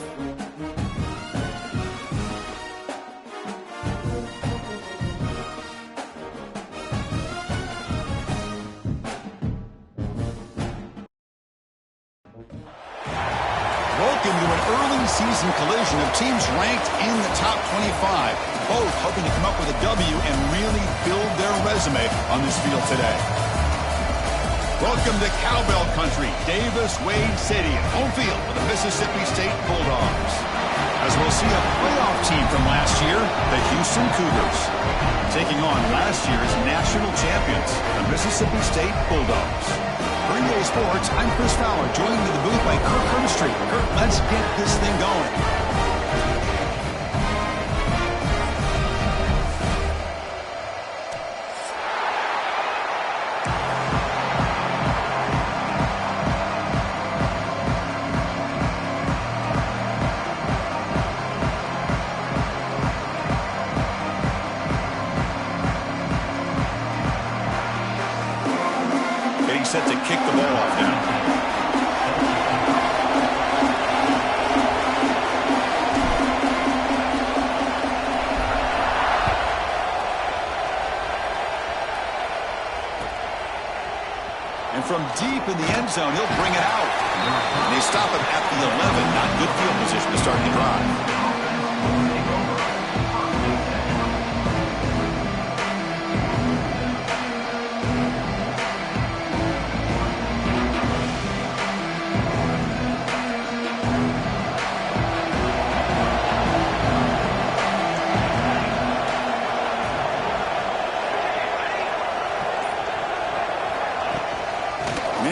Welcome to an early season collision of teams ranked in the top 25, both hoping to come up with a W and really build their resume on this field today. Welcome to Cowbell Country, Davis-Wade Stadium, home field for the Mississippi State Bulldogs. As we'll see a playoff team from last year, the Houston Cougars, taking on last year's national champions, the Mississippi State Bulldogs. For NBA Sports, I'm Chris Fowler, joined in the booth by Kirk Herbstreit. Kirk, let's get this thing going. Set to kick the ball off now. And from deep in the end zone, he'll bring it out. And they stop him at the 11. Not good field position to start the drive.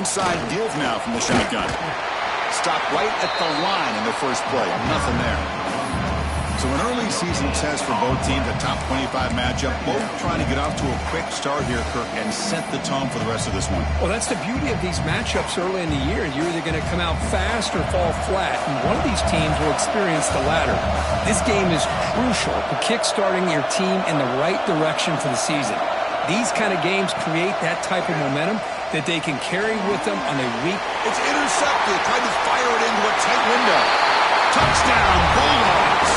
Inside deals now from the shotgun. Stopped right at the line in the first play. Nothing there. So an early season test for both teams, a top 25 matchup. Both trying to get off to a quick start here, Kirk, and set the tone for the rest of this one. Well, that's the beauty of these matchups early in the year. You're either going to come out fast or fall flat, and one of these teams will experience the latter. This game is crucial to kick-starting your team in the right direction for the season. These kind of games create that type of momentum that they can carry with them on a week. It's intercepted. Tried to fire it into a tight window. Touchdown, Bulldogs.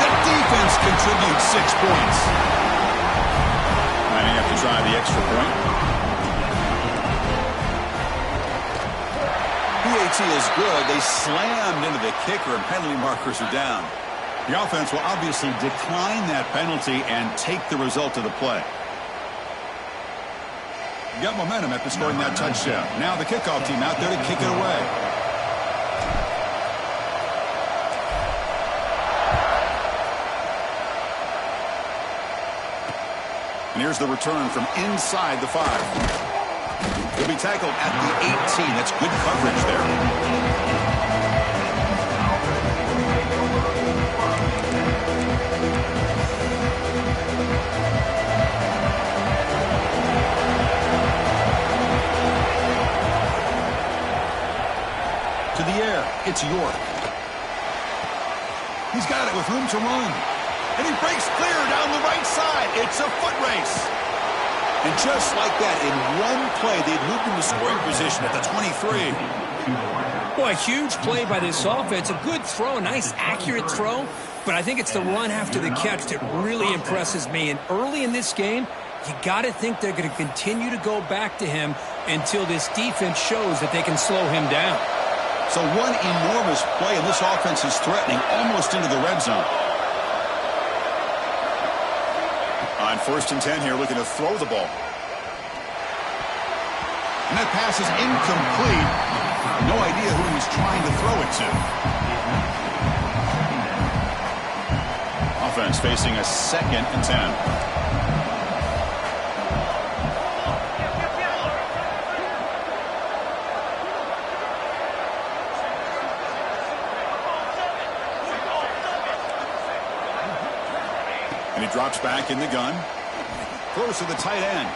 The defense contributes 6 points. Might have to try the extra point. PAT is good. They slammed into the kicker, and penalty markers are down. The offense will obviously decline that penalty and take the result of the play. Got momentum after scoring that touchdown. Now the kickoff team out there to kick it away. And here's the return from inside the 5. He'll be tackled at the 18. That's good coverage there. To the air, it's York. He's got it with room to run. And he breaks clear down the right side. It's a foot race. And just like that, in one play, they'd moved into scoring position at the 23. Boy, a huge play by this offense. A good throw, a nice accurate throw. But I think it's the run after the catch that really impresses me. And early in this game, you got to think they're going to continue to go back to him until this defense shows that they can slow him down. So one enormous play, and this offense is threatening almost into the red zone. On 1st and 10 here, looking to throw the ball. And that pass is incomplete. No idea who he's trying to throw it to. Offense facing a 2nd and 10. And he drops back in the gun. Throws to the tight end.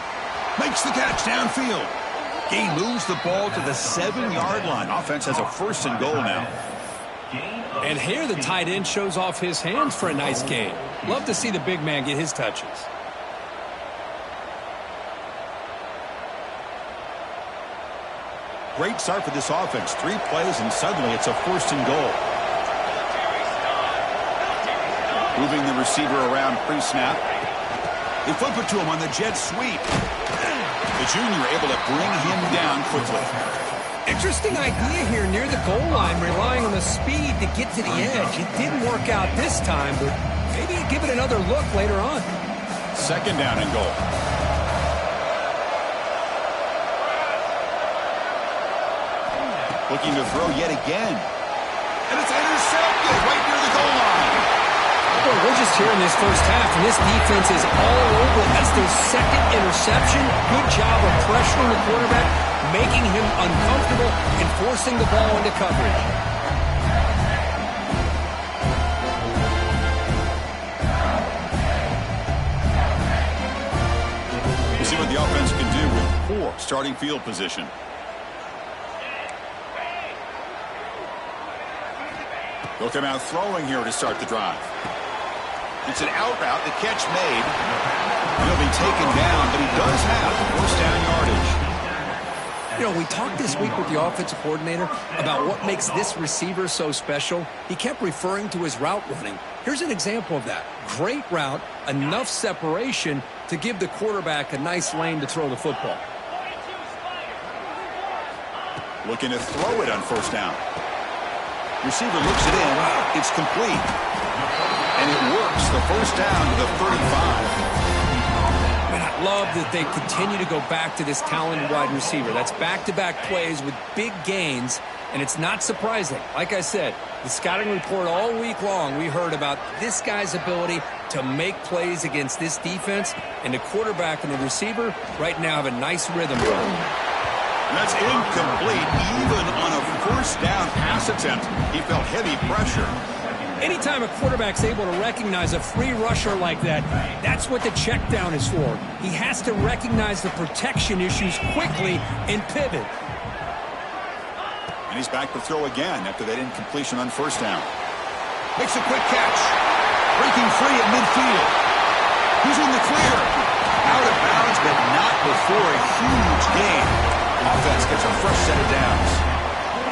Makes the catch downfield. He moves the ball to the 7-yard line. Offense has a 1st and goal now. And here the tight end shows off his hands for a nice gain. Love to see the big man get his touches. Great start for this offense. 3 plays and suddenly it's a 1st and goal. Moving the receiver around pre-snap. They flip it to him on the jet sweep. The junior able to bring him down quickly. Interesting idea here near the goal line, relying on the speed to get to the edge. It didn't work out this time, but maybe give it another look later on. Second down and goal. Looking to throw yet again. And it's intercepted right near the goal line. Boy, we're just here in this first half, and this defense is all over. That's their second interception. Good job of pressuring the quarterback, making him uncomfortable, and forcing the ball into coverage. We'll see what the offense can do with poor starting field position. They'll come out throwing here to start the drive. It's an out route, the catch made. He'll be taken down, but he does have first down yardage. You know, we talked this week with the offensive coordinator about what makes this receiver so special. He kept referring to his route running. Here's an example of that. Great route, enough separation to give the quarterback a nice lane to throw the football. Looking to throw it on first down. Receiver looks it in. It's complete. And it works. The first down to the 35. Man, I love that they continue to go back to this talented wide receiver. That's back-to-back plays with big gains, and it's not surprising. Like I said, the scouting report all week long, we heard about this guy's ability to make plays against this defense, and the quarterback and the receiver right now have a nice rhythm going. That's incomplete. Even on a first down pass attempt, he felt heavy pressure. Anytime a quarterback's able to recognize a free rusher like that, that's what the check down is for. He has to recognize the protection issues quickly and pivot. And he's back to throw again after that incompletion on first down. Makes a quick catch. Breaking free at midfield. He's in the clear. Out of bounds, but not before a huge gain. Offense gets a fresh set of downs.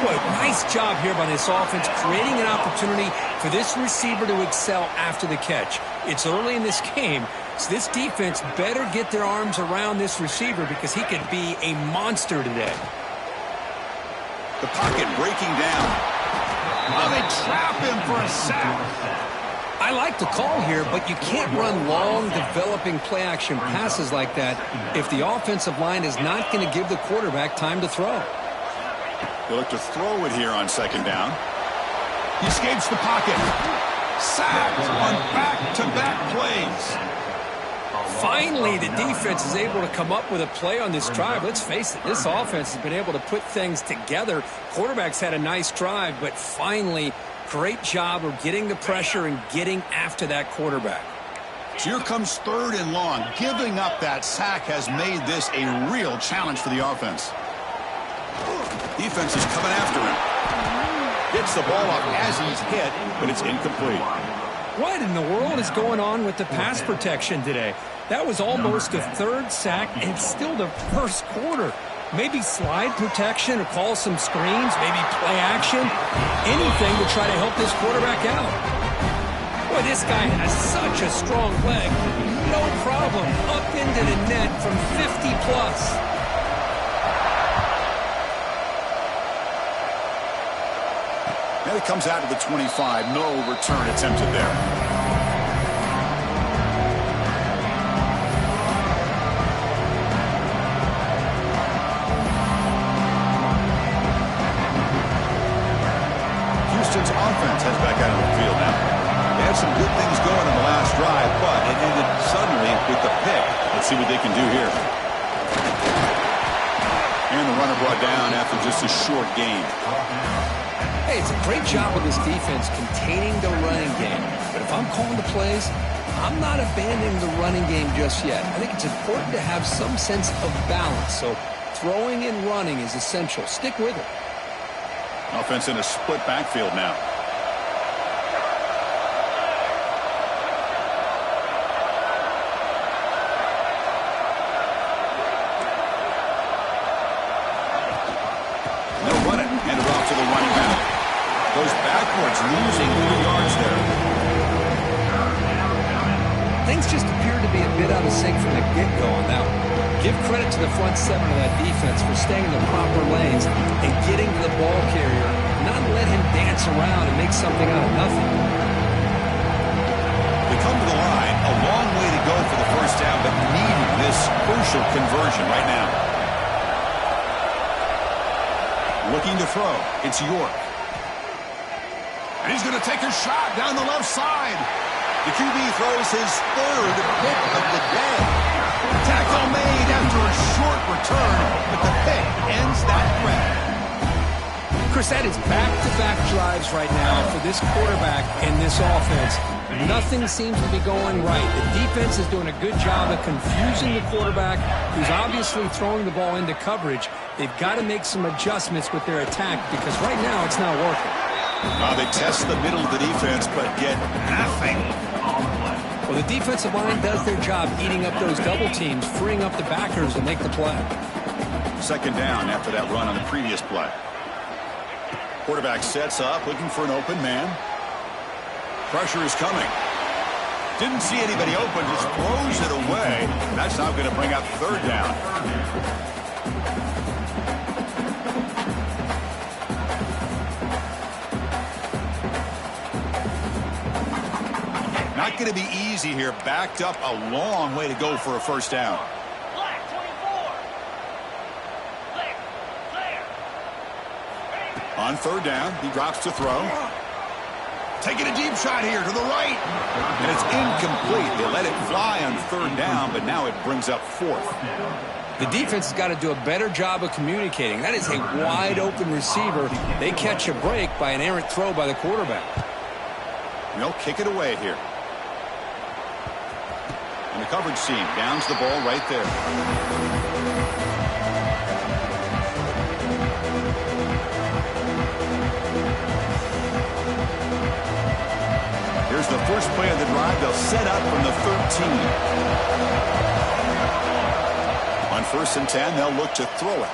Boy, nice job here by this offense, creating an opportunity for this receiver to excel after the catch. It's early in this game, so this defense better get their arms around this receiver because he could be a monster today. The pocket breaking down. Oh, they trap him for a sack. I like the call here, but you can't run long, developing play-action passes like that if the offensive line is not going to give the quarterback time to throw. They look to throw it here on second down. He escapes the pocket. Sacked on back-to-back plays. Finally, the defense is able to come up with a play on this drive. Let's face it, this offense has been able to put things together. Quarterback's had a nice drive, but finally, great job of getting the pressure and getting after that quarterback. So here comes third and long. Giving up that sack has made this a real challenge for the offense. Defense is coming after him. Gets the ball up as he's hit, but it's incomplete. What in the world is going on with the pass protection today? That was almost a third sack and still the first quarter. Maybe slide protection or call some screens, maybe play action, anything to try to help this quarterback out. Boy, this guy has such a strong leg. No problem. Up into the net from 50 plus. And it comes out to the 25. No return attempted there. Houston's offense heads back out on the field now. They had some good things going in the last drive, but it ended suddenly with the pick. Let's see what they can do here. And the runner brought down after just a short gain. Hey, it's a great job of this defense containing the running game. But if I'm calling the plays, I'm not abandoning the running game just yet. I think it's important to have some sense of balance. So throwing and running is essential. Stick with it. Offense in a split backfield now. They'll run it. Hand it off to the running back. Goes backwards, losing 3 yards there. Things just appeared to be a bit out of sync from the get-go on that one. Give credit to the front seven of that defense for staying in the proper lanes and getting to the ball carrier, not let him dance around and make something out of nothing. They come to the line, a long way to go for the first down, but needing this crucial conversion right now. Looking to throw. It's York. And he's going to take a shot down the left side. The QB throws his third pick of the day. Tackle made after a short return, but the pick ends that threat. Chris, that is back-to-back drives right now for this quarterback and this offense. Nothing seems to be going right. The defense is doing a good job of confusing the quarterback, who's obviously throwing the ball into coverage. They've got to make some adjustments with their attack because right now it's not working. They test the middle of the defense, but get nothing. Well, the defensive line does their job eating up those double teams, freeing up the backers to make the play. Second down after that run on the previous play. Quarterback sets up, looking for an open man. Pressure is coming. Didn't see anybody open, just throws it away. That's now going to bring up third down. Not going to be easy here. Backed up a long way to go for a first down. On third down, he drops to throw. Taking a deep shot here to the right. And it's incomplete. They let it fly on third down, but now it brings up fourth. The defense has got to do a better job of communicating. That is a wide-open receiver. They catch a break by an errant throw by the quarterback. And they'll kick it away here. And the coverage team downs the ball right there. Here's the first play of the drive. They'll set up from the 13. On 1st and 10, they'll look to throw it.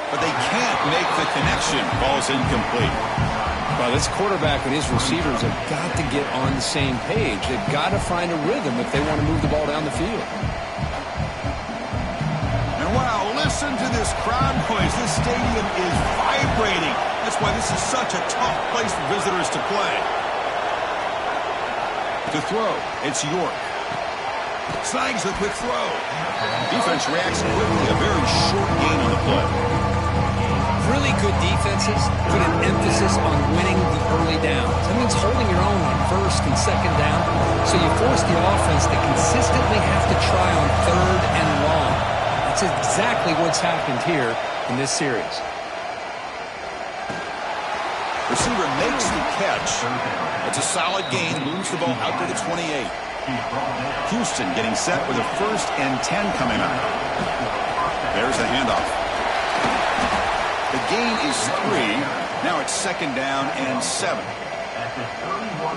But they can't make the connection. Ball's incomplete. Well, this quarterback and his receivers have got to get on the same page. They've got to find a rhythm if they want to move the ball down the field. And wow, listen to this crowd noise. This stadium is vibrating. That's why this is such a tough place for visitors to play. To throw, it's York. Snags the quick throw. Defense reacts quickly. A very short gain on the play. Really good defenses put an emphasis on winning the early downs. That means holding your own on 1st and 2nd down. So you force the offense to consistently have to try on 3rd and long. That's exactly what's happened here in this series. Receiver makes the catch. It's a solid gain. Moves the ball out to the 28. Houston getting set with a 1st and 10 coming up. There's the handoff. The gain is 3. Now it's 2nd down and 7.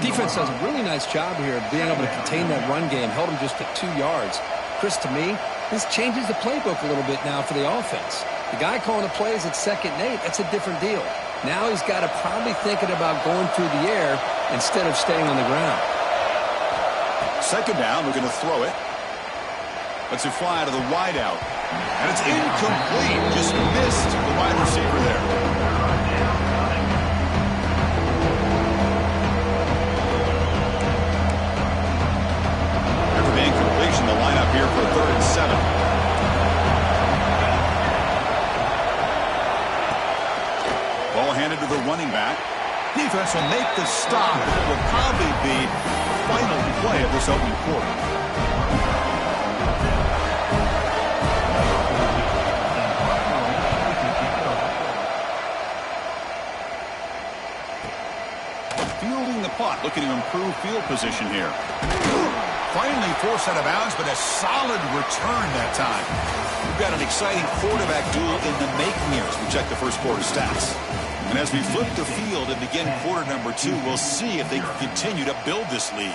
Defense does a really nice job here of being able to contain that run game. Held him just at 2 yards. Chris, to me, this changes the playbook a little bit now for the offense. The guy calling the plays at 2nd and 8, that's a different deal. Now he's got to probably thinking about going through the air instead of staying on the ground. 2nd down, we're going to throw it. Lets it fly out of the wide out. And it's incomplete. Just missed the wide receiver there. After the incompletion, the lineup here for 3rd and 7. Ball handed to the running back. Defense will make the stop. It will probably be the final play of this opening quarter. Fielding the punt, looking to improve field position here. Finally forced out of bounds, but a solid return that time. We've got an exciting quarterback duel in the making here as we check the first quarter stats. And as we flip the field and begin quarter number 2, we'll see if they can continue to build this lead.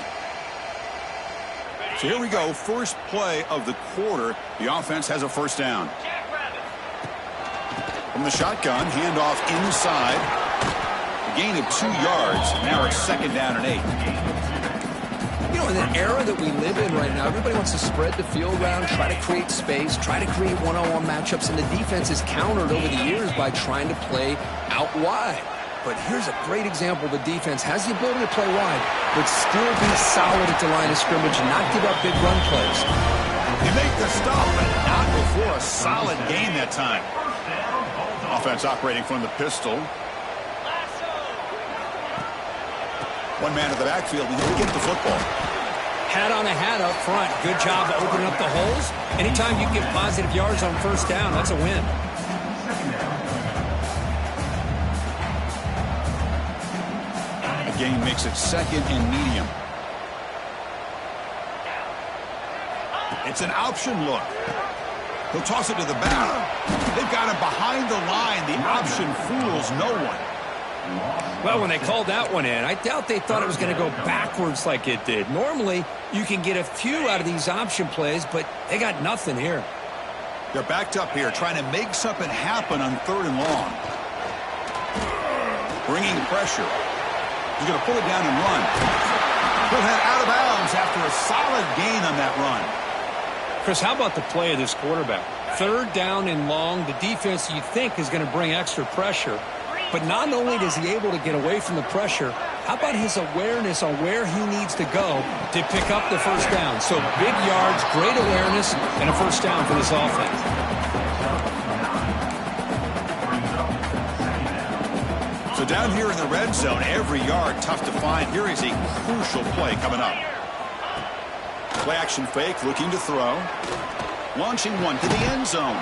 So here we go, first play of the quarter. The offense has a 1st down. From the shotgun, handoff inside. A gain of 2 yards. Now it's 2nd down and 8. You know, in the era that we live in right now, everybody wants to spread the field around, try to create space, try to create one-on-one matchups, and the defense is countered over the years by trying to play out wide. But here's a great example. The defense has the ability to play wide, but still be solid at the line of scrimmage and not give up big run plays. You make the stop, but not before a solid gain that time. Offense operating from the pistol. One man in the backfield, and he'll get the football. Hat on a hat up front. Good job of opening up the holes. Anytime you get positive yards on first down, that's a win. The game makes it second and medium. It's an option look. He'll toss it to the back. They've got him behind the line. The option fools no one. Well, when they called that one in, I doubt they thought it was going to go backwards like it did. Normally, you can get a few out of these option plays, but they got nothing here. They're backed up here, trying to make something happen on 3rd and long. Bringing pressure. He's going to pull it down and run. He'll head out of bounds after a solid gain on that run. Chris, how about the play of this quarterback? 3rd down and long. The defense, you think, is going to bring extra pressure. But not only is he able to get away from the pressure, how about his awareness on where he needs to go to pick up the first down? So big yards, great awareness, and a first down for this offense. So down here in the red zone, every yard tough to find. Here is a crucial play coming up. Play action fake, looking to throw. Launching one to the end zone.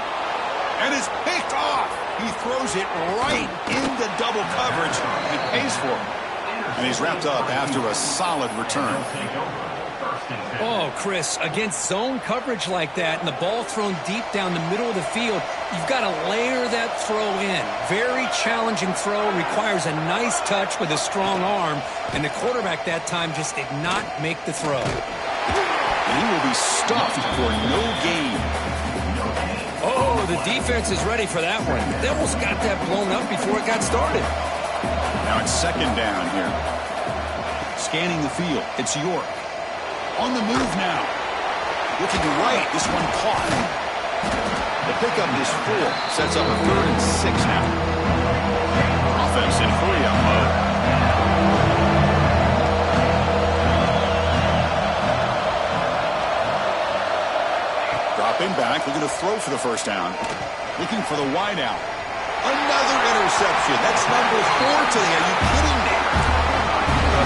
And it's picked off. He throws it right into double coverage and pays for it. And he's wrapped up after a solid return. Oh, Chris, against zone coverage like that and the ball thrown deep down the middle of the field, you've got to layer that throw in. Very challenging throw, requires a nice touch with a strong arm, and the quarterback that time just did not make the throw. And he will be stuffed for no gain. Oh, the defense is ready for that one. They almost got that blown up before it got started. Now it's 2nd down here. Scanning the field. It's York. On the move now. Looking right. This one caught. The pickup is 4. Sets up a 3rd and 6 now. Offense in hurry-up mode. Dropping back. Looking to throw for the first down. Looking for the wide out. Another interception. That's number 4 today. Are you kidding me?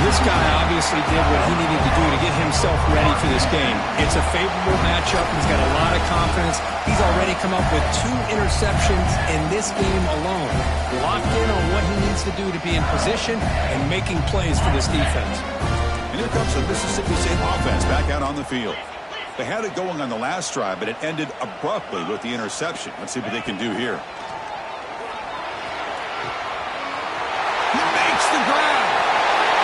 This guy obviously did what he needed to do to get himself ready for this game. It's a favorable matchup. He's got a lot of confidence. He's already come up with 2 interceptions in this game alone. Locked in on what he needs to do to be in position and making plays for this defense. And here comes the Mississippi State offense back out on the field. They had it going on the last drive, but it ended abruptly with the interception. Let's see what they can do here. He makes the grab.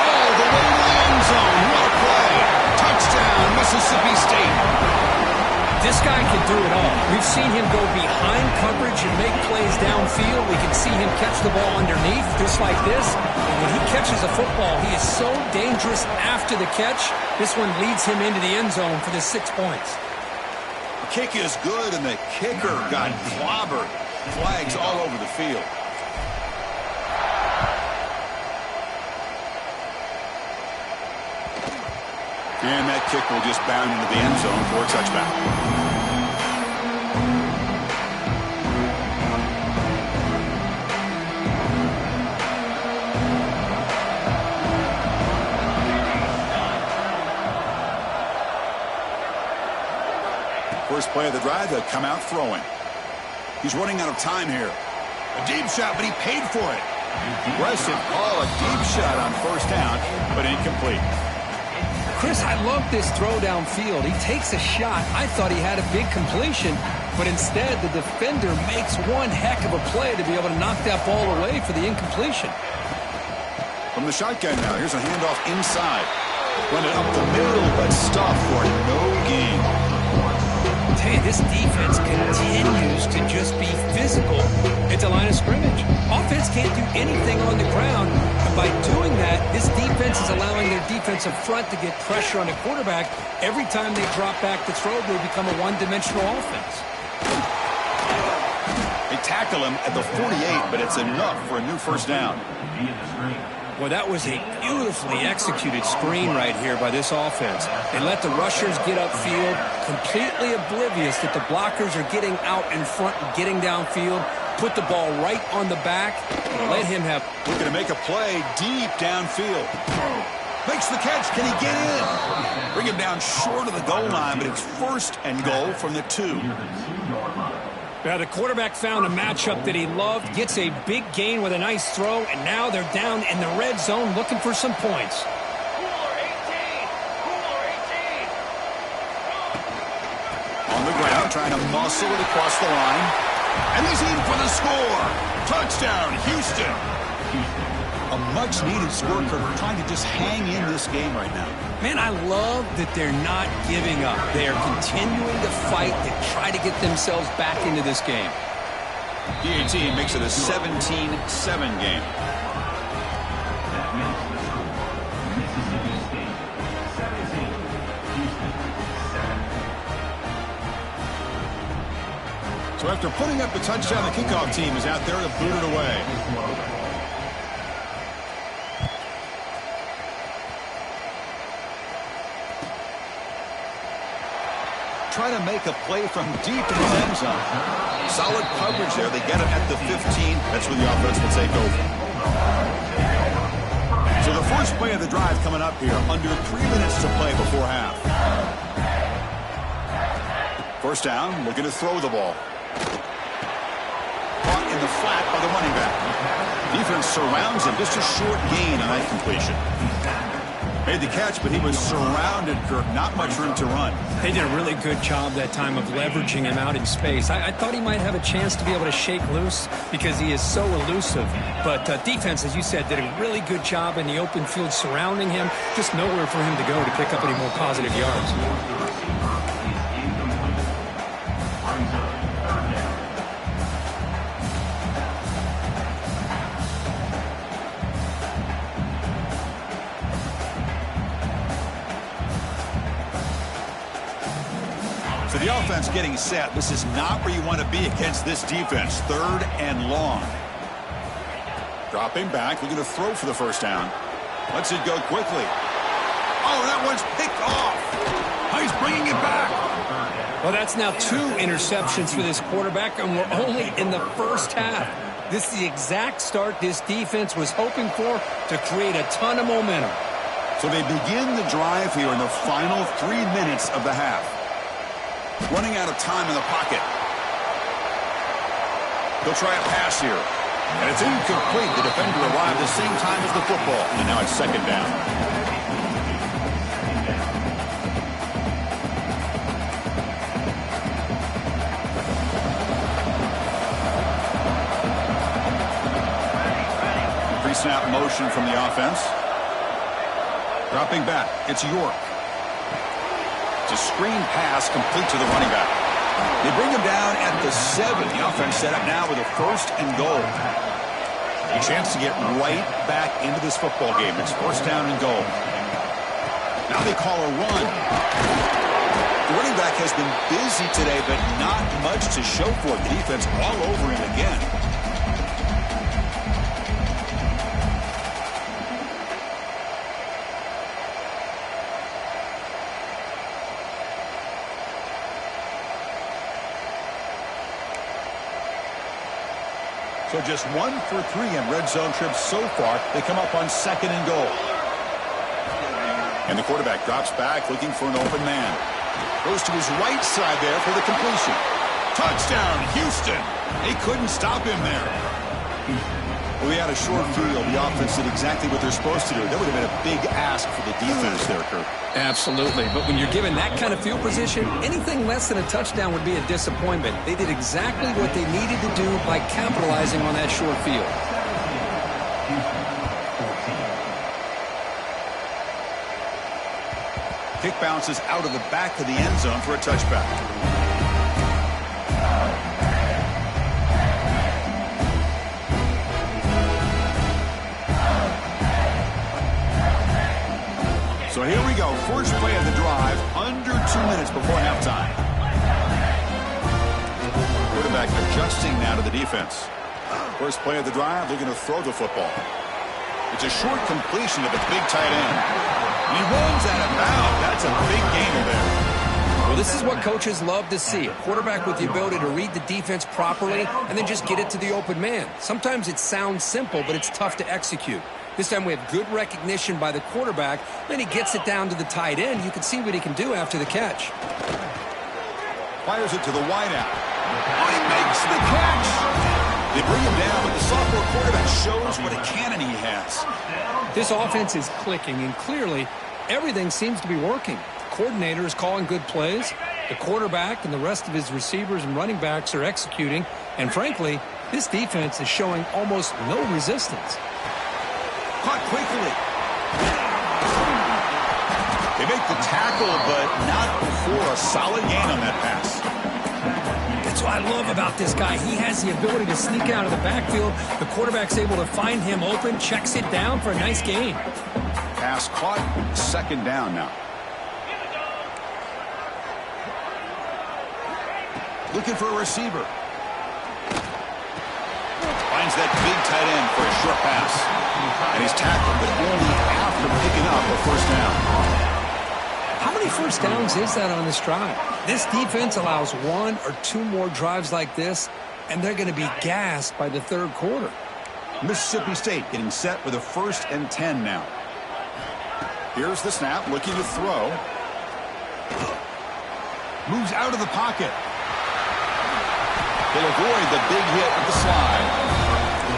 Oh, the way to the end zone. What a play. Touchdown, Mississippi State. This guy can do it all. We've seen him go behind coverage and make plays downfield. We can see him catch the ball underneath, just like this. And when he catches a football, he is so dangerous after the catch. This one leads him into the end zone for the 6 points. The kick is good, and the kicker got clobbered. Flags all over the field. And that kick will just bound into the end zone for a touchback. First play of the drive, they'll come out throwing. He's running out of time here. A deep shot, but he paid for it. Aggressive call, a deep shot on first down, but incomplete. Chris, I love this throw downfield. He takes a shot. I thought he had a big completion, but instead the defender makes one heck of a play to be able to knock that ball away for the incompletion. From the shotgun now, here's a handoff inside. Run it up the middle, but stopped for no gain. Tell you, this defense continues to just be physical at the line of scrimmage. Offense can't do anything on the ground, and by doing that, this defense is allowing their defensive front to get pressure on the quarterback. Every time they drop back to throw, they become a one-dimensional offense. They tackle him at the 48, but it's enough for a new first down. Well, that was a beautifully executed screen right here by this offense. They let the rushers get upfield, completely oblivious that the blockers are getting out in front and getting downfield, put the ball right on the back, and let him have... Looking to make a play deep downfield. Makes the catch. Can he get in? Bring him down short of the goal line, but it's first and goal from the 2. Now, the quarterback found a matchup that he loved, gets a big gain with a nice throw, and now they're down in the red zone looking for some points. On the ground, trying to muscle it across the line. And he's in for the score. Touchdown, Houston. A much-needed score, Kirk. We're trying to just hang in this game right now. Man, I love that they're not giving up. They are continuing to fight to try to get themselves back into this game. PAT makes it a 17-7 game. So after putting up the touchdown, the kickoff team is out there to boot it away. Try to make a play from deep in the end zone. Solid coverage there. They get it at the 15. That's where the offense will take over. So the first play of the drive coming up here. Under 3 minutes to play before half. First down, looking to throw the ball. Caught in the flat by the running back. Defense surrounds him. Just a short gain on that completion. Made the catch, but he was surrounded, Kirk. Not much room to run. They did a really good job that time of leveraging him out in space. I thought he might have a chance to be able to shake loose because he is so elusive. But defense, as you said, did a really good job in the open field surrounding him. Just nowhere for him to go to pick up any more positive yards. So the offense getting set. This is not where you want to be against this defense. 3rd and long. Dropping back, looking to throw for the first down. Lets it go quickly. Oh, that one's picked off. He's bringing it back. Well, that's now 2 interceptions for this quarterback, and we're only in the first half. This is the exact start this defense was hoping for to create a ton of momentum. So they begin the drive here in the final 3 minutes of the half. Running out of time in the pocket. They'll try a pass here. And it's incomplete. The defender arrived the same time as the football. And now it's 2nd down. Pre-snap motion from the offense. Dropping back. It's York. It's a screen pass complete to the running back. They bring him down at the 7. The offense set up now with a 1st and goal. A chance to get right back into this football game. It's 1st down and goal. Now they call a run. The running back has been busy today, but not much to show for it. The defense all over him again. So just 1 for 3 in red zone trips so far. They come up on 2nd and goal. And the quarterback drops back looking for an open man. Goes to his right side there for the completion. Touchdown, Houston. They couldn't stop him there. Well, we had a short field. The offense did exactly what they're supposed to do. That would have been a big ask for the defense there, Kirk. Absolutely. But when you're given that kind of field position, anything less than a touchdown would be a disappointment. They did exactly what they needed to do by capitalizing on that short field. Kick bounces out of the back of the end zone for a touchback. So here we go. First play of the drive, under 2 minutes before halftime. Quarterback adjusting now to the defense. First play of the drive, looking to throw the football. It's a short completion to the big tight end. And he runs out of bounds. That's a big gainer there. Well, this is what coaches love to see. A quarterback with the ability to read the defense properly and then just get it to the open man. Sometimes it sounds simple, but it's tough to execute. This time we have good recognition by the quarterback. Then he gets it down to the tight end. You can see what he can do after the catch. Fires it to the wideout. Oh, he makes the catch. They bring him down, but the sophomore quarterback shows what a cannon he has. This offense is clicking, and clearly everything seems to be working. The coordinator is calling good plays. The quarterback and the rest of his receivers and running backs are executing. And frankly, this defense is showing almost no resistance. Caught quickly. They make the tackle, but not before a solid gain on that pass. That's what I love about this guy. He has the ability to sneak out of the backfield. The quarterback's able to find him open, checks it down for a nice gain. Pass caught, second down now. Looking for a receiver. Finds that big tight end for a short pass. And he's tackled, but only after picking up a first down. How many first downs is that on this drive? This defense allows 1 or 2 more drives like this, and they're going to be gassed by the third quarter. Mississippi State getting set with a 1st and 10 now. Here's the snap, looking to throw. Moves out of the pocket. They'll avoid the big hit with the slide.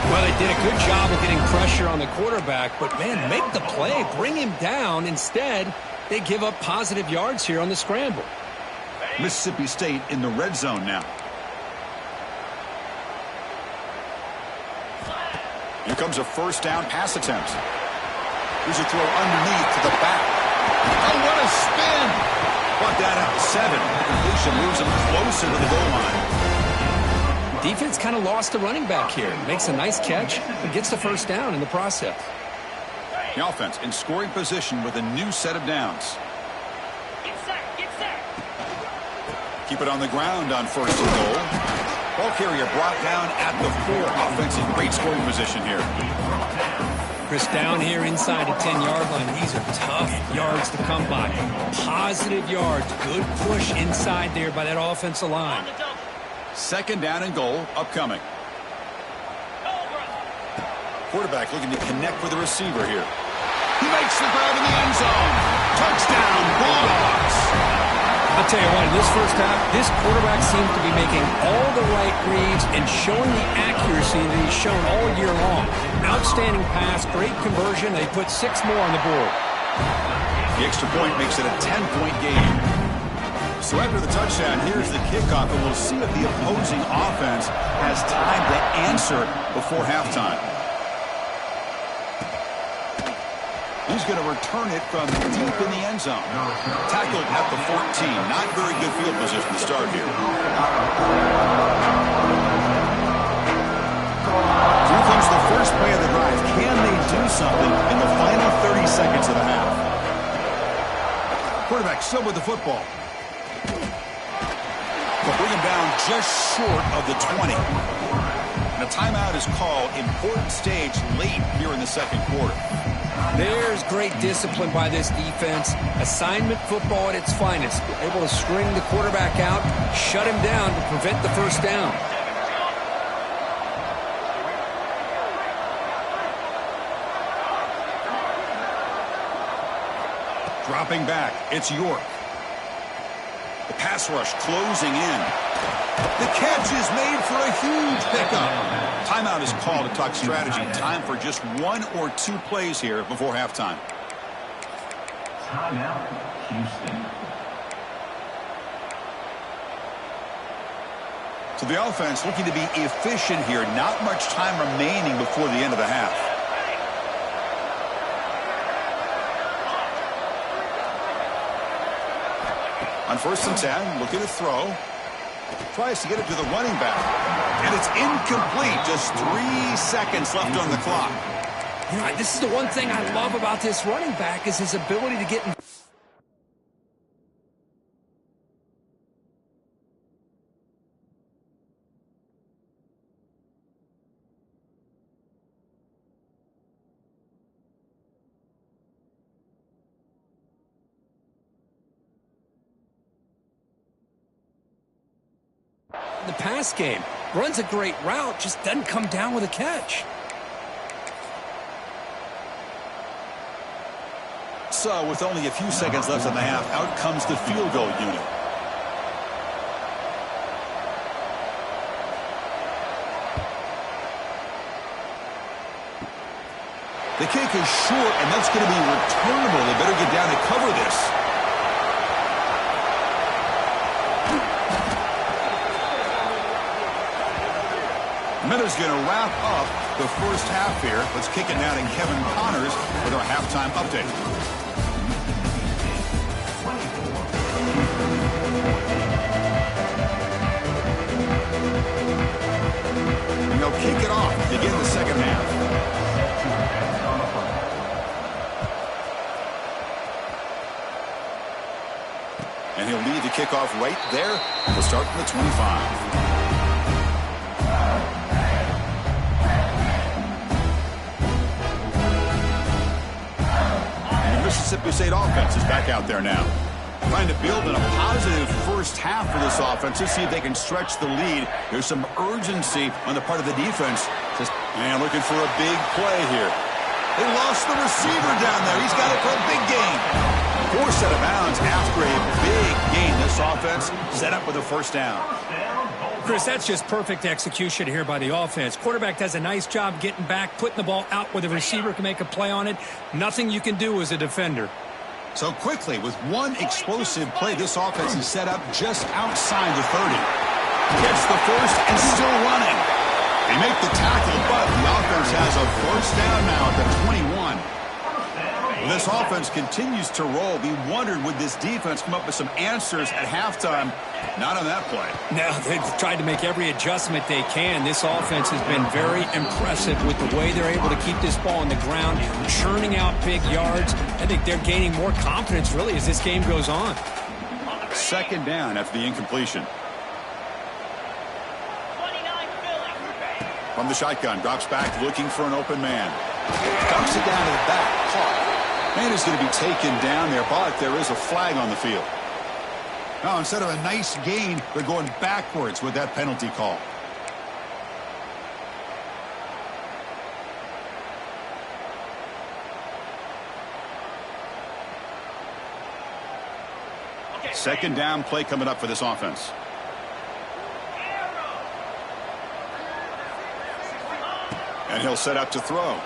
Well, they did a good job of getting pressure on the quarterback, but, man, make the play, bring him down. Instead, they give up positive yards here on the scramble. Mississippi State in the red zone now. Here comes a first down pass attempt. Here's a throw underneath to the back. Oh, what a spin! Brought that out to 7. The completion moves him closer to the goal line. Defense kind of lost the running back here. Makes a nice catch and gets the first down in the process. The offense in scoring position with a new set of downs. Get set, get set. Keep it on the ground on 1st and goal. Ball carrier brought down at the 4. Offense in great scoring position here. Chris, down here inside the 10-yard line. These are tough yards to come by. Positive yards. Good push inside there by that offensive line. 2nd down and goal upcoming. Quarterback looking to connect with the receiver here. He makes the grab in the end zone. Touchdown, Bulldogs. I'll tell you what, in this first half, this quarterback seems to be making all the right reads and showing the accuracy that he's shown all year long. Outstanding pass, great conversion. They put 6 more on the board. The extra point makes it a 10-point game. So after the touchdown, here's the kickoff, and we'll see if the opposing offense has time to answer before halftime. He's going to return it from deep in the end zone. Tackled at the 14. Not very good field position to start here. Here comes the first play of the drive. Can they do something in the final 30 seconds of the half? Quarterback still with the football. They'll bring him down just short of the 20. And a timeout is called. Important stage late here in the second quarter. There's great discipline by this defense. Assignment football at its finest. Able to string the quarterback out, shut him down to prevent the first down. Dropping back, it's York. The pass rush closing in. The catch is made for a huge pickup. Timeout is called to talk strategy. Time for just 1 or 2 plays here before halftime. Timeout, Houston. So the offense looking to be efficient here. Not much time remaining before the end of the half. On 1st and 10, looking to throw. Tries to get it to the running back. And it's incomplete. Just 3 seconds left on the clock. You know, this is the one thing I love about this running back is his ability to get in. The pass game. Runs a great route, just doesn't come down with a catch. So, with only a few seconds left in the half, out comes the field goal unit. The kick is short, and that's going to be returnable. They better get down and cover this. Miller's going to wrap up the first half here. Let's kick it now to Kevin Connors with our halftime update. And they'll kick it off to begin the second half. And he'll lead the kickoff right there. We'll start from the 25. Mississippi State offense is back out there now. Trying to build in a positive first half for this offense to see if they can stretch the lead. There's some urgency on the part of the defense. And looking for a big play here. They lost the receiver down there. He's got it for a big gain. Forced out of bounds after a big gain. This offense set up with a first down. Chris, that's just perfect execution here by the offense. Quarterback does a nice job getting back, putting the ball out where the receiver can make a play on it. Nothing you can do as a defender. So quickly, with one explosive play, this offense is set up just outside the 30. Gets the first and still running. They make the tackle, but the offense has a first down now at the 21. Well, this offense continues to roll. We wondered, would this defense come up with some answers at halftime? Not on that play. No, they've tried to make every adjustment they can. This offense has been very impressive with the way they're able to keep this ball on the ground, churning out big yards. I think they're gaining more confidence, really, as this game goes on. Second down after the incompletion. From the shotgun, drops back, looking for an open man. Dumps it down to the back, caught. Man is going to be taken down there, but there is a flag on the field. Now, instead of a nice gain, they're going backwards with that penalty call. Second down play coming up for this offense. And he'll set up to throw.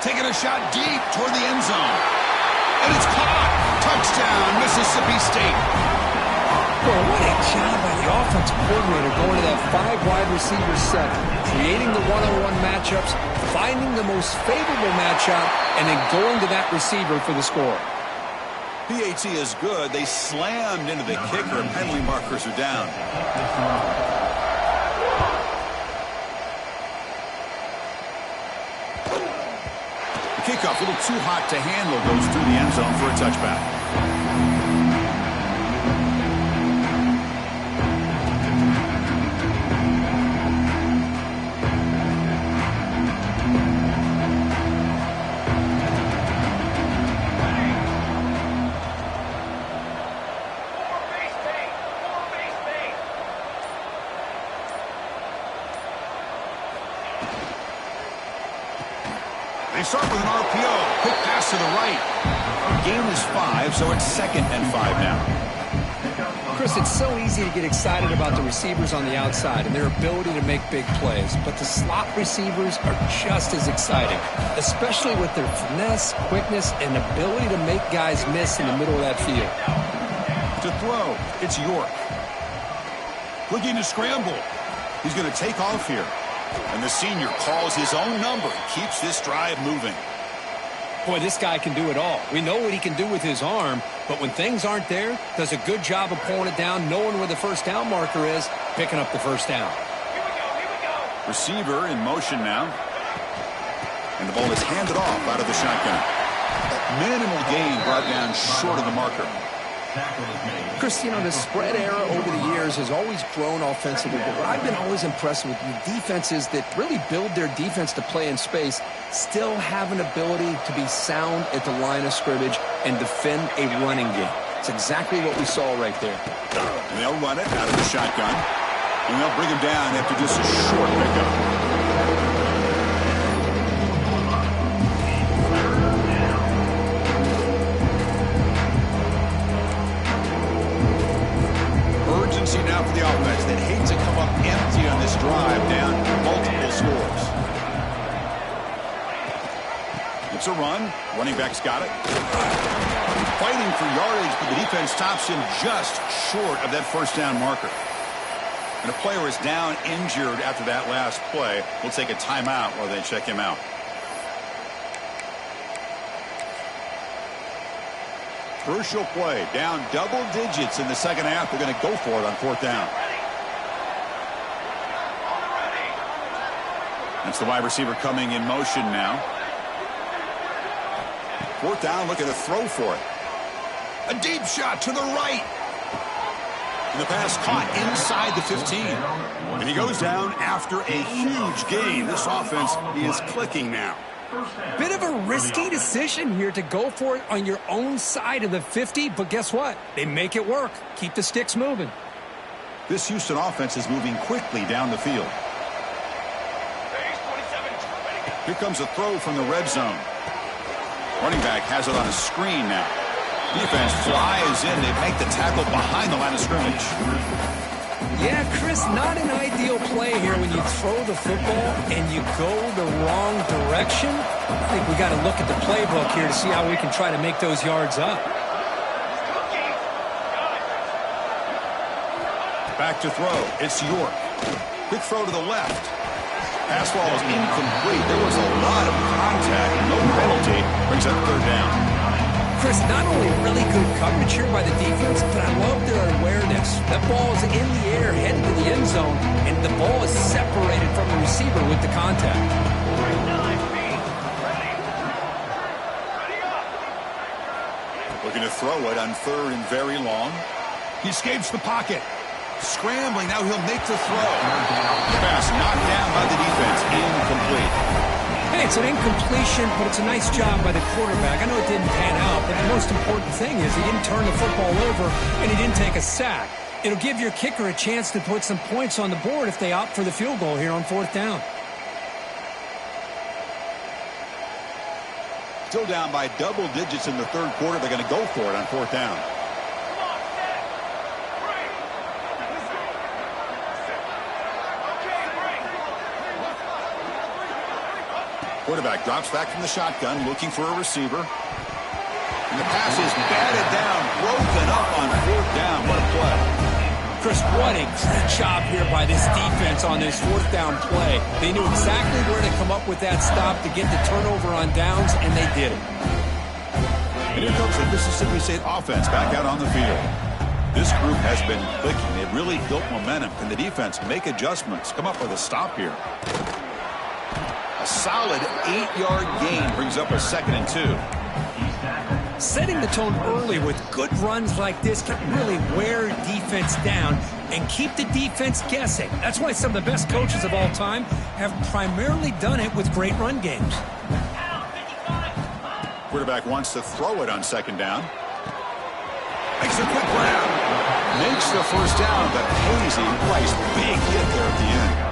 Taking a shot deep toward the end zone. And it's caught. Touchdown, Mississippi State. Well, what a job by the offensive coordinator going to that 5-wide receiver set, creating the one-on-one matchups, finding the most favorable matchup, and then going to that receiver for the score. PAT is good. They slammed into the kicker, and penalty markers are down. The kickoff, a little too hot to handle, goes through the end zone for a touchback. They start with an RPO. Quick pass to the right. Gain is 5, so it's 2nd and 5 now. Chris, it's so easy to get excited about the receivers on the outside and their ability to make big plays, but the slot receivers are just as exciting, especially with their finesse, quickness, and ability to make guys miss in the middle of that field. To throw, it's York. Looking to scramble. He's going to take off here. And the senior calls his own number and keeps this drive moving. Boy, this guy can do it all. We know what he can do with his arm, but when things aren't there, does a good job of pulling it down, knowing where the first down marker is, picking up the first down. Receiver in motion now. And the ball is handed off out of the shotgun. Minimal gain brought down short of the marker. Chris, you know, the spread era over the years has always grown offensively, but what I've been always impressed with defenses that really build their defense to play in space still have an ability to be sound at the line of scrimmage and defend a running game. It's exactly what we saw right there. And they'll run it out of the shotgun, and they'll bring him down after just a short pickup. Now for the offense that hates to come up empty on this drive, down multiple scores. It's a run. Running back's got it. Fighting for yardage, but the defense stops him just short of that first down marker. And a player is down injured after that last play. We'll take a timeout while they check him out. Crucial play, down double digits in the second half. They're going to go for it on fourth down. That's the wide receiver coming in motion now. Fourth down, looking to throw for it. A deep shot to the right. And the pass caught inside the 15. And he goes down after a huge gain. This offense is clicking now. Bit of a risky decision here to go for it on your own side of the 50, but guess what? They make it work. Keep the sticks moving. This Houston offense is moving quickly down the field. Here comes a throw from the red zone. Running back has it on a screen now. Defense flies in. They make the tackle behind the line of scrimmage. Yeah, Chris, not an ideal play here when you throw the football and you go the wrong direction. I think we got to look at the playbook here to see how we can try to make those yards up. Back to throw. It's York. Quick throw to the left. Pass ball is incomplete. There was a lot of contact. No penalty. Brings up third down. Chris, not only really good coverage here by the defense, but I love their awareness. That ball is in the air, heading to the end zone, and the ball is separated from the receiver with the contact. Looking to throw it on third and very long. He escapes the pocket. Scrambling, now he'll make the throw. Pass knocked down by the defense, incomplete. Hey, it's an incompletion, but it's a nice job by the quarterback. I know it didn't pan out, but the most important thing is he didn't turn the football over and he didn't take a sack. It'll give your kicker a chance to put some points on the board if they opt for the field goal here on fourth down. Still down by double digits in the third quarter. They're going to go for it on fourth down. Quarterback drops back from the shotgun, looking for a receiver. And the pass is batted down, broken up on fourth down. What a play. Chris, what a great job here by this defense on this fourth down play. They knew exactly where to come up with that stop to get the turnover on downs, and they did it. And here comes the Mississippi State offense back out on the field. This group has been clicking. They've really built momentum. Can the defense make adjustments? Come up with a stop here. A solid 8-yard gain brings up a 2nd and 2. Setting the tone early with good runs like this can really wear defense down and keep the defense guessing. That's why some of the best coaches of all time have primarily done it with great run games. Quarterback wants to throw it on 2nd down. Makes a quick grab. Makes the first down, but Hazy Price, big hit there at the end.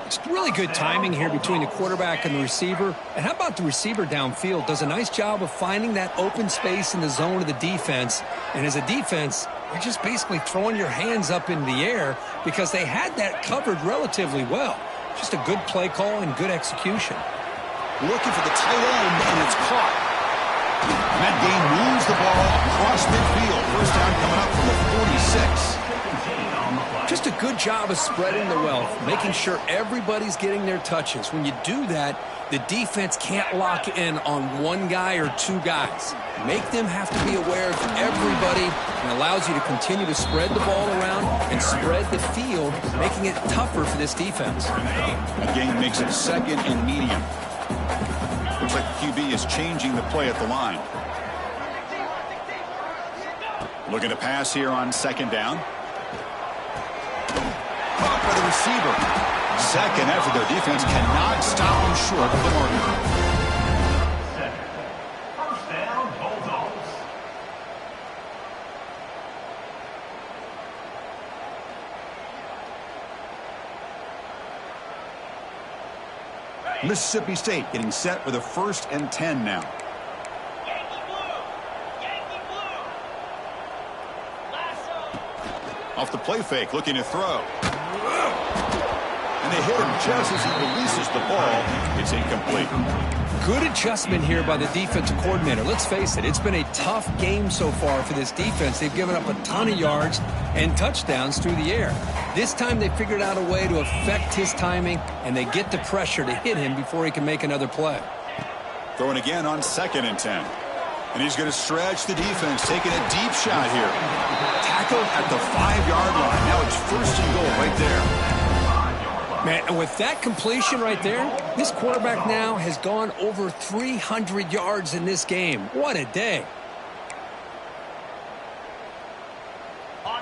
It's really good timing here between the quarterback and the receiver. And how about the receiver downfield? Does a nice job of finding that open space in the zone of the defense. And as a defense, you're just basically throwing your hands up in the air because they had that covered relatively well. Just a good play call and good execution. Looking for the tight end, and it's caught. And that game moves the ball across midfield. First down coming up from the 46. Just a good job of spreading the wealth, making sure everybody's getting their touches. When you do that, the defense can't lock in on one guy or two guys. Make them have to be aware of everybody, and allows you to continue to spread the ball around and spread the field, making it tougher for this defense. That game makes it 2nd and medium. Looks like the QB is changing the play at the line. Looking to pass here on second down. Caught by the receiver. Second effort. Their defense cannot stop him short of the marker. First down, Bulldogs. Mississippi State getting set for the 1st and 10 now. Yankee blue. Yankee blue. Lasso. Off the play fake, looking to throw. And they hit him just as he releases the ball. It's incomplete. Good adjustment here by the defensive coordinator. Let's face it, it's been a tough game so far for this defense. They've given up a ton of yards and touchdowns through the air. This time they figured out a way to affect his timing, and they get the pressure to hit him before he can make another play. Throwing again on 2nd and 10. And he's going to stretch the defense, taking a deep shot here. Tackled at the 5-yard line. Now it's 1st and goal right there. Man, and with that completion right there, this quarterback now has gone over 300 yards in this game. What a day.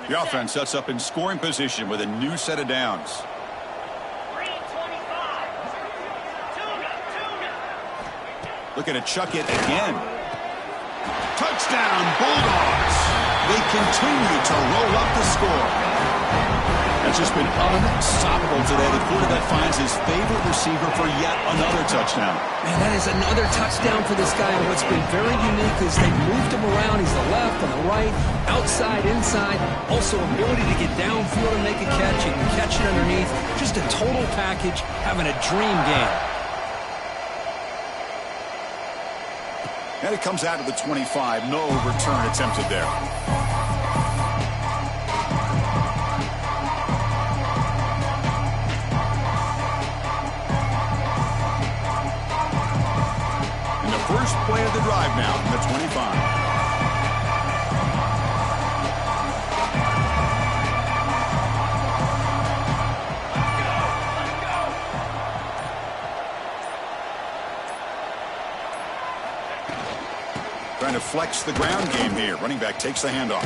The offense sets up in scoring position with a new set of downs. 325. Looking to chuck it again. Touchdown, Bulldogs. They continue to roll up the score. It's just been unstoppable today. The quarterback finds his favorite receiver for yet another touchdown. Man, that is another touchdown for this guy. And what's been very unique is they moved him around. He's the left and the right, outside, inside. Also, ability to get downfield and make a catch. He can catch it underneath. Just a total package, having a dream game. And it comes out of the 25. No return attempted there. First play of the drive now from the 25. Trying to flex the ground game here. Running back takes the handoff.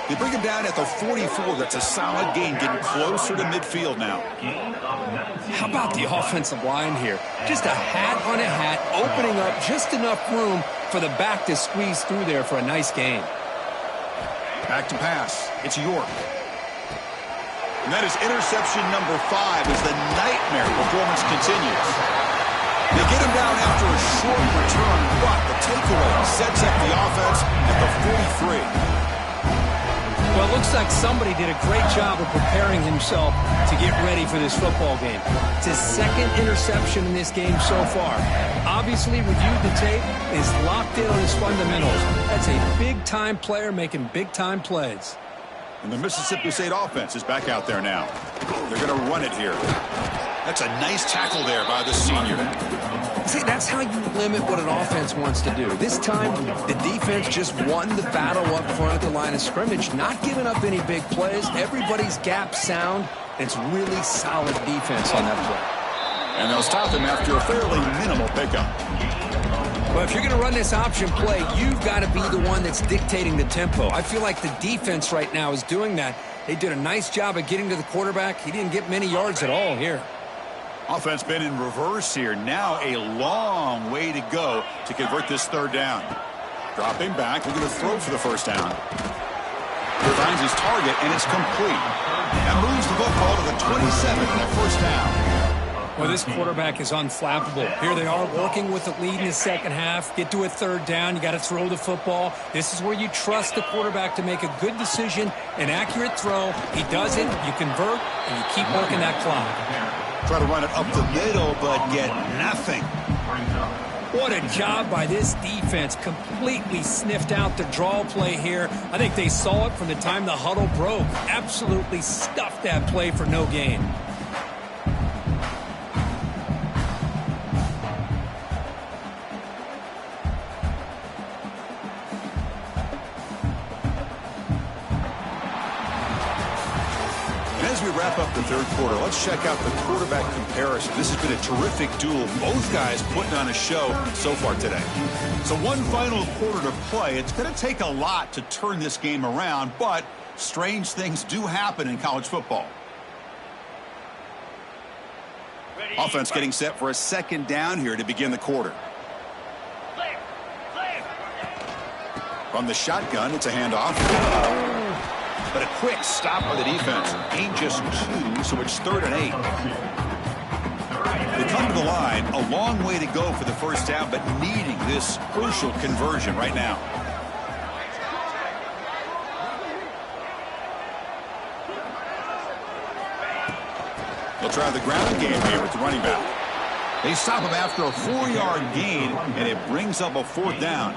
They bring him down at the 44. That's a solid gain, getting closer to midfield now. How about the offensive line here? Just a hat on a hat, opening up just enough room for the back to squeeze through there for a nice gain. Back to pass. It's York. And that is interception number 5 as the nightmare performance continues. They get him down after a short return, but the takeaway sets up the offense at the 43. Well, it looks like somebody did a great job of preparing himself to get ready for this football game. It's his 2nd interception in this game so far. Obviously reviewed the tape, is locked in on his fundamentals. That's a big-time player making big-time plays. And the Mississippi State offense is back out there now. They're going to run it here. That's a nice tackle there by the senior. See, that's how you limit what an offense wants to do. This time, the defense just won the battle up front at the line of scrimmage, not giving up any big plays. Everybody's gap sound. It's really solid defense on that play. And they'll stop him after a fairly minimal pickup. Well, if you're going to run this option play, you've got to be the one that's dictating the tempo. I feel like the defense right now is doing that. They did a nice job of getting to the quarterback. He didn't get many yards at all here. Offense been in reverse here. Now a long way to go to convert this 3rd down. Dropping back, looking to throw for the 1st down. He finds his target, and it's complete. That moves the football to the 27 and a 1st down. Well, this quarterback is unflappable. Here they are working with the lead in the 2nd half. Get to a 3rd down. You got to throw the football. This is where you trust the quarterback to make a good decision, an accurate throw. He does it, you convert, and you keep working that clock. Try to run it up the middle, but get nothing. What a job by this defense. Completely sniffed out the draw play here. I think they saw it from the time the huddle broke. Absolutely stuffed that play for no gain. we wrap up the third quarter, let's check out the quarterback comparison. This has been a terrific duel. Both guys putting on a show so far today. So one final quarter to play. It's going to take a lot to turn this game around, but strange things do happen in college football. Offense getting set for a second down here to begin the quarter. From the shotgun, it's a handoff. But a quick stop by the defense. Gain just 2, so it's 3rd and 8. They come to the line, a long way to go for the first down, but needing this crucial conversion right now. They'll try the ground game here with the running back. They stop him after a 4-yard gain, and it brings up a 4th down.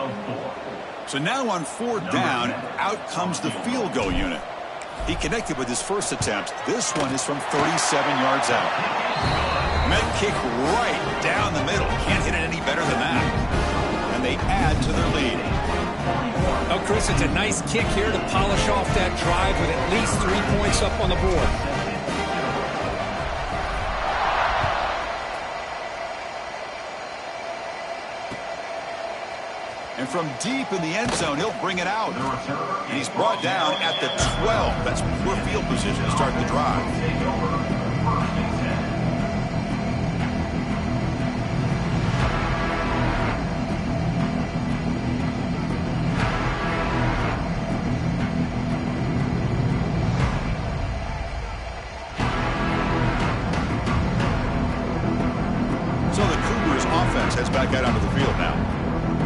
So now on 4th down, out comes the field goal unit. He connected with his first attempt. This one is from 37 yards out. Met kick right down the middle. Can't hit it any better than that. And they add to their lead. Oh, Chris, it's a nice kick here to polish off that drive with at least 3 points up on the board. And from deep in the end zone, he'll bring it out. And he's brought down at the 12. That's poor field position to start the drive. So the Cougars offense heads back out onto the field now.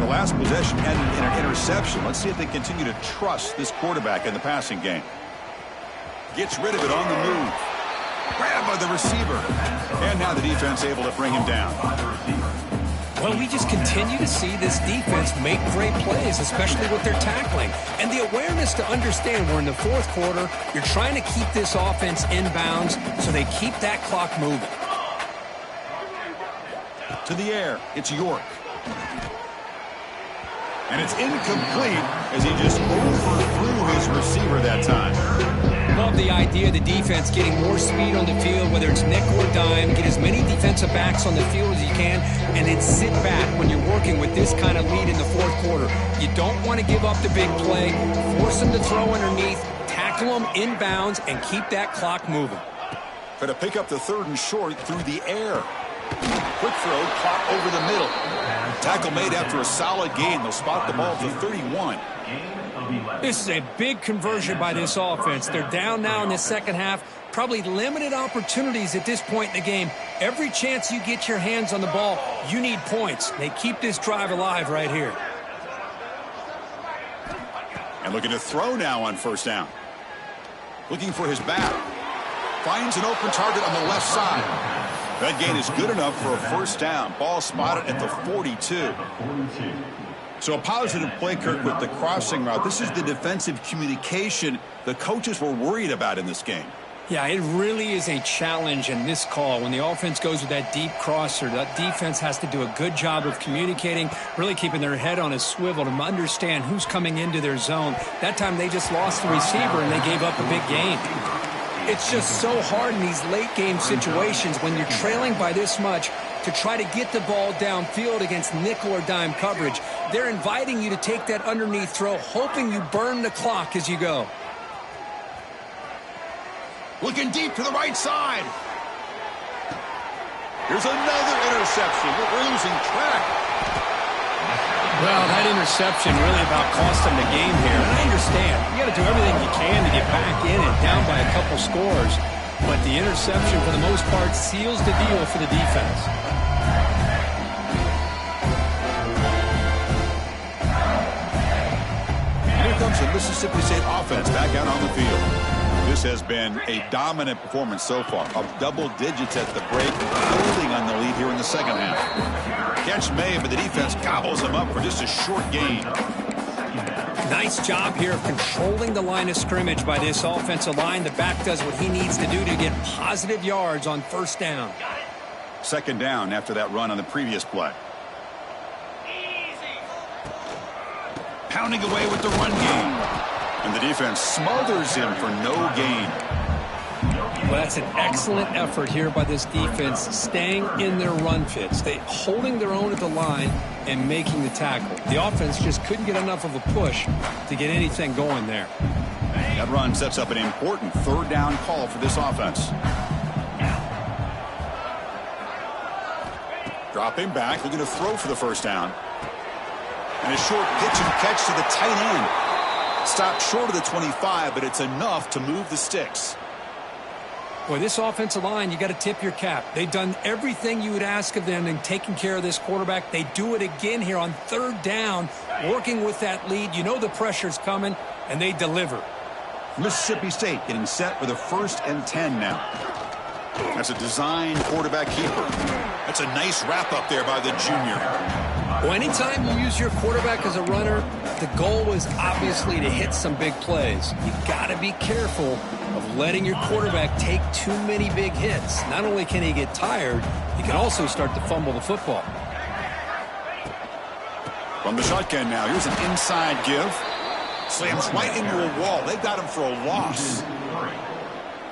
The last possession ended in an interception. Let's see if they continue to trust this quarterback in the passing game. Gets rid of it on the move. Grabbed by the receiver. And now the defense able to bring him down. Well, we just continue to see this defense make great plays, especially with their tackling. And the awareness to understand we're in the fourth quarter, you're trying to keep this offense in bounds so they keep that clock moving. To the air, it's York. And it's incomplete as he just overthrew his receiver that time. Love the idea of the defense getting more speed on the field, whether it's nickel or dime. Get as many defensive backs on the field as you can, and then sit back when you're working with this kind of lead in the fourth quarter. You don't want to give up the big play. Force them to throw underneath, tackle them in bounds, and keep that clock moving. Try to pick up the 3rd and short through the air. Quick throw, caught over the middle. Tackle made after a solid gain. They'll spot the ball to 31. This is a big conversion by this offense. They're down now in the second half. Probably limited opportunities at this point in the game. Every chance you get your hands on the ball, you need points. They keep this drive alive right here. And looking to throw now on 1st down. Looking for his back. Finds an open target on the left side. That gain is good enough for a 1st down. Ball spotted at the 42. So a positive play, Kirk, with the crossing route. This is the defensive communication the coaches were worried about in this game. Yeah, it really is a challenge in this call. When the offense goes with that deep crosser, that defense has to do a good job of communicating, really keeping their head on a swivel to understand who's coming into their zone. That time they just lost the receiver and they gave up a big gain. It's just so hard in these late game situations when you're trailing by this much to try to get the ball downfield against nickel or dime coverage. They're inviting you to take that underneath throw, hoping you burn the clock as you go. Looking deep to the right side. Here's another interception. We're losing track. Well, that interception really about cost them the game here. And I understand. You got to do everything you can to get back in and down by a couple scores. But the interception, for the most part, seals the deal for the defense. Here comes the Mississippi State offense back out on the field. This has been a dominant performance so far. Up double digits at the break, building on the lead here in the second half. Catch made, but the defense gobbles him up for just a short gain. Nice job here of controlling the line of scrimmage by this offensive line. The back does what he needs to do to get positive yards on 1st down. 2nd down after that run on the previous play. Pounding away with the run game. And the defense smothers him for no gain. Well, that's an excellent effort here by this defense, staying in their run fit, holding their own at the line and making the tackle. The offense just couldn't get enough of a push to get anything going there. That run sets up an important third down call for this offense. Dropping back, looking to throw for the first down. And a short pitch and catch to the tight end. Stopped short of the 25, but it's enough to move the sticks. Boy, this offensive line, you got to tip your cap. They've done everything you would ask of them in taking care of this quarterback. They do it again here on third down, working with that lead. You know the pressure's coming, and they deliver. Mississippi State getting set for the 1st and 10 now. That's a design quarterback keeper. That's a nice wrap up there by the junior. Well, anytime you use your quarterback as a runner, the goal is obviously to hit some big plays. You got to be careful of letting your quarterback take too many big hits. Not only can he get tired, he can also start to fumble the football. From the shotgun now, here's an inside give. Slams right into a wall. They got him for a loss.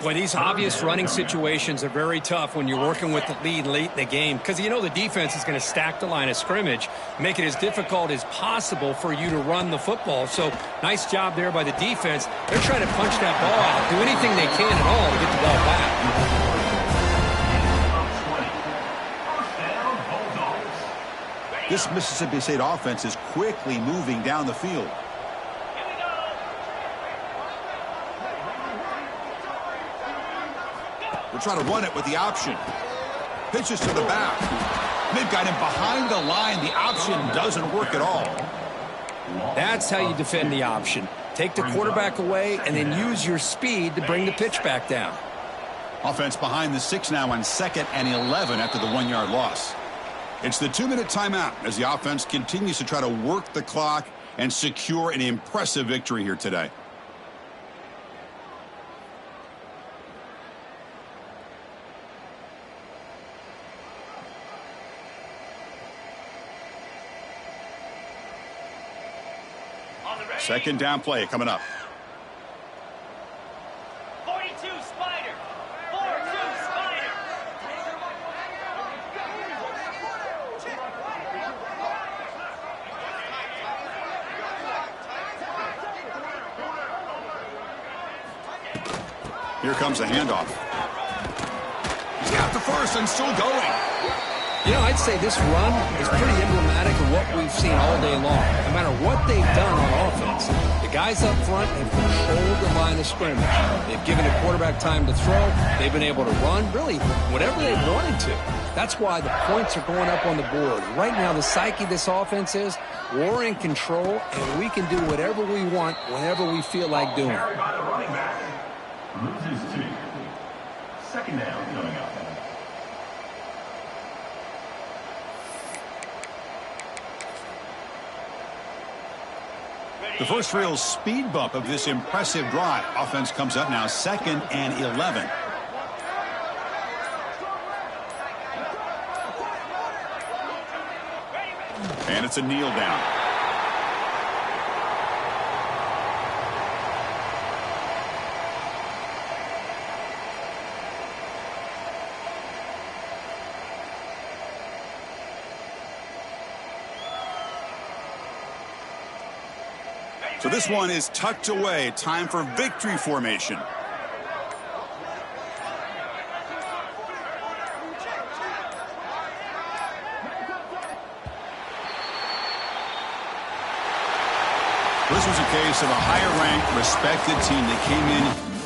Boy, these obvious running situations are very tough when you're working with the lead late in the game because you know the defense is going to stack the line of scrimmage, make it as difficult as possible for you to run the football. So nice job there by the defense. They're trying to punch that ball out, do anything they can at all to get the ball back. This Mississippi State offense is quickly moving down the field. We'll try to run it with the option. Pitches to the back. They've got him behind the line. The option doesn't work at all. That's how you defend the option. Take the quarterback away and then use your speed to bring the pitch back down. Offense behind the 6 now on 2nd and 11 after the 1-yard loss. It's the 2-minute timeout as the offense continues to try to work the clock and secure an impressive victory here today. Second down play coming up. 42 Spider. 4-2 Spider. Here comes a handoff. He's got the first and still going. You know, I'd say this run is pretty emblematic of what we've seen all day long. No matter what they've done on offense, the guys up front have controlled the line of scrimmage. They've given the quarterback time to throw. They've been able to run, really, whatever they've wanted to. That's why the points are going up on the board. Right now, the psyche of this offense is we're in control, and we can do whatever we want whenever we feel like doing it. Loses 2. Second down coming up. The first real speed bump of this impressive drive. Offense comes up now 2nd and 11. And it's a kneel down. So this one is tucked away. Time for victory formation. This was a case of a higher-ranked, respected team that came in